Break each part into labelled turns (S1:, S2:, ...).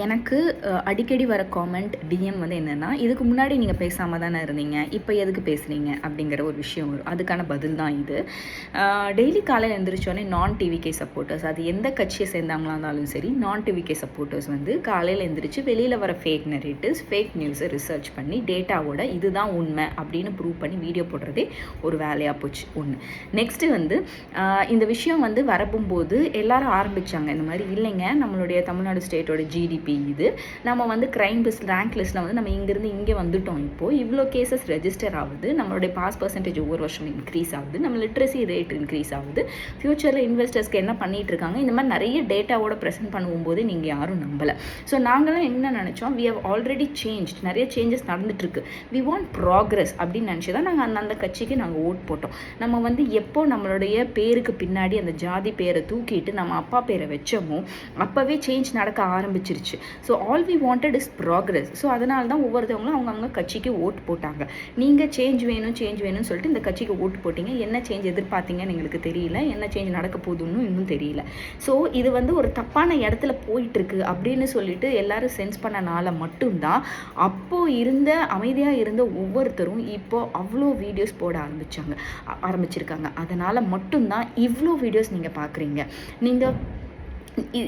S1: எனக்கு அடிக்கடி வர காமெண்ட் டிஎம் வந்து என்னென்னா, இதுக்கு முன்னாடி நீங்கள் பேசாமல் தானே இருந்தீங்க, இப்போ எதுக்கு பேசுகிறீங்க அப்படிங்கிற ஒரு விஷயம் வரும். அதுக்கான பதில் தான் இது. டெய்லி காலையில் எழுந்திரிச்சோடனே நான் டிவிகே சப்போர்ட்டர்ஸ், அது எந்த கட்சியை சேர்ந்தவங்களா இருந்தாலும் சரி, நான் டிவிகே சப்போர்ட்டர்ஸ் வந்து காலையில் எழுந்திரிச்சு வெளியில் வர ஃபேக் நெரேட்டிவ்ஸ், ஃபேக் நியூஸை ரிசர்ச் பண்ணி டேட்டாவோட இதுதான் உண்மை அப்படின்னு ப்ரூவ் பண்ணி வீடியோ போடுறதே ஒரு வேலையாக போச்சு ஒன்று. நெக்ஸ்ட்டு வந்து இந்த விஷயம் வந்து வரப்பும்போது எல்லாரும் ஆரம்பித்தாங்க, இந்த மாதிரி இல்லைங்க நம்மளுடைய தமிழ்நாடு ஸ்டேட்டோட ஜிடிபி இது நம்ம வந்து க்ரைம் லிஸ்ட் ரேங்க் லிஸ்ட்டில் வந்து நம்ம இங்கேருந்து இங்கே வந்துட்டோம், இப்போது இவ்வளோ கேசஸ் ரெஜிஸ்டர் ஆகுது, நம்மளுடைய பாஸ் பர்சன்டேஜ் ஒவ்வொரு வருஷம் இன்க்ரீஸ் ஆகுது, நம்ம லிட்ரஸி ரேட் இன்க்ரீஸ் ஆகுது, ஃப்யூச்சரில் இன்வெஸ்டர்ஸ்க்கு என்ன பண்ணிகிட்டு இருக்காங்க, இந்த மாதிரி நிறைய டேட்டாவோட ப்ரெசென்ட் பண்ணும்போது நீங்கள் யாரும் நம்பலை. ஸோ நாங்களாம் என்ன நினச்சோம், வி ஹவ் ஆல்ரெடி சேஞ்ச், நிறைய சேஞ்சஸ் நடந்துட்டுருக்கு, வி வாண்ட் ப்ராக்ரஸ் அப்படின்னு நினச்சி தான் நாங்கள் அந்த கட்சிக்கு நாங்கள் ஓட் போட்டோம். நம்ம வந்து எப்போ நம்மளுடைய பேருக்கு பின்னாடி அந்த ஜாதி பேரை தூக்கிட்டு நம்ம அப்பா பேரை வச்சோமோ அப்போவே சேஞ்ச் நடக்க ஆரம்பிச்சிருச்சு. So all we wanted is progress. So அதனால தான் ஒவ்வொருத்தவங்களும் அவங்கவுங்க கட்சிக்கு ஓட்டு போட்டாங்க. நீங்கள் சேஞ்ச் வேணும்னு சொல்லிட்டு இந்த கட்சிக்கு ஓட்டு போட்டிங்க, என்ன சேஞ்ச் எதிர்பார்த்தீங்கன்னு எங்களுக்கு தெரியல, என்ன சேஞ்ச் நடக்க போகுதுன்னு இன்னும் தெரியல. ஸோ இது வந்து ஒரு தப்பான இடத்துல போயிட்டுருக்கு அப்படின்னு சொல்லிட்டு எல்லாரும் சென்ஸ் பண்ணனால மட்டும்தான் அப்போது இருந்த அமைதியாக இருந்த ஒவ்வொருத்தரும் இப்போ அவ்வளோ வீடியோஸ் போட ஆரம்பிச்சிருக்காங்க. அதனால் மட்டும்தான் இவ்வளோ வீடியோஸ் நீங்கள் பார்க்குறீங்க. நீங்கள்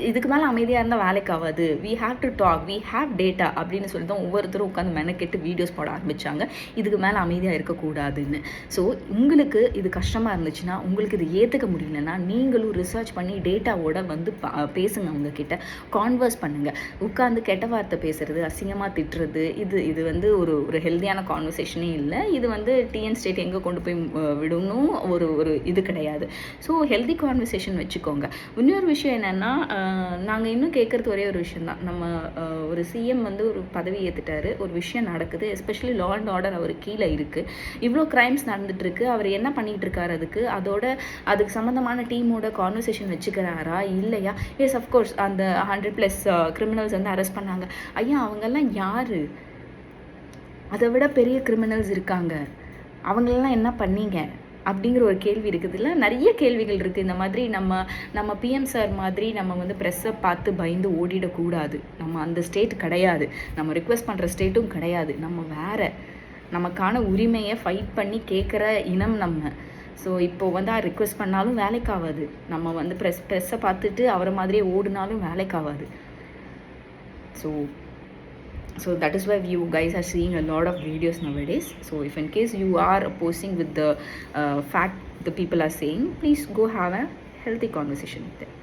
S1: இதுக்கு மேலே அமைதியாக இருந்தால் வேலைக்கு ஆகாது, we have to talk, we have data அப்படின்னு சொல்லி தான் ஒவ்வொருத்தரும் உட்காந்து மெனக்கெட்டு வீடியோஸ் போட ஆரம்பித்தாங்க, இதுக்கு மேலே அமைதியாக இருக்கக்கூடாதுன்னு. ஸோ உங்களுக்கு இது கஷ்டமாக இருந்துச்சுன்னா, உங்களுக்கு இது ஏற்றுக்க முடியலன்னா, நீங்களும் ரிசர்ச் பண்ணி டேட்டாவோட வந்து பேசுங்க, அவங்கக்கிட்ட கான்வர்ஸ் பண்ணுங்கள். உட்காந்து கெட்ட வார்த்தை பேசுகிறது, அசிங்கமாக திட்டுறது, இது வந்து ஒரு ஹெல்த்தியான கான்வர்சேஷனே இல்லை. இது வந்து டிஎன் ஸ்டேட் எங்கே கொண்டு போய் விடணும் ஒரு இது கிடையாது. ஸோ ஹெல்தி கான்வர்சேஷன் வச்சுக்கோங்க. இன்னொரு விஷயம் என்னென்னா, நாங்கள் இன்னும் கேட்குறது ஒரே ஒரு விஷயந்தான், நம்ம ஒரு சிஎம் வந்து ஒரு பதவி ஏற்றுட்டாரு, ஒரு விஷயம் நடக்குது, எஸ்பெஷலி லா அண்ட் ஆர்டர் அவர் கீழே இருக்குது, இவ்வளோ க்ரைம்ஸ் நடந்துட்டுருக்கு, அவர் என்ன பண்ணிகிட்டு இருக்காரு, அதுக்கு சம்மந்தமான டீமோட கான்வர்சேஷன் வச்சுக்கிறாரா இல்லையா? எஸ் அஃப்கோர்ஸ் அந்த 100+ கிரிமினல்ஸ் வந்து அரெஸ்ட் பண்ணாங்க. ஐயா அவங்கெல்லாம் யார்? அதை விட பெரிய கிரிமினல்ஸ் இருக்காங்க, அவங்களெல்லாம் என்ன பண்ணீங்க அப்படிங்கிற ஒரு கேள்வி இருக்குதுல்ல. நிறைய கேள்விகள் இருக்குது. இந்த மாதிரி நம்ம பிஎம் சார் மாதிரி நம்ம வந்து ப்ரெஸ்ஸை பார்த்து பயந்து ஓடிடக்கூடாது. நம்ம அந்த ஸ்டேட் கிடையாது, நம்ம ரிக்வெஸ்ட் பண்ணுற ஸ்டேட்டும் கிடையாது, நம்ம வேறு நமக்கான உரிமையை ஃபைட் பண்ணி கேட்குற இனம் நம்ம. ஸோ இப்போது வந்து ரிக்வெஸ்ட் பண்ணாலும் வேலைக்காகாது, நம்ம வந்து ப்ரெஸ்ஸை பார்த்துட்டு அவரை மாதிரியே ஓடினாலும் வேலைக்காகாது. So that is why you guys are seeing a lot of videos nowadays. So if in case you are opposing with the fact the people are saying, please go have a healthy conversation with them.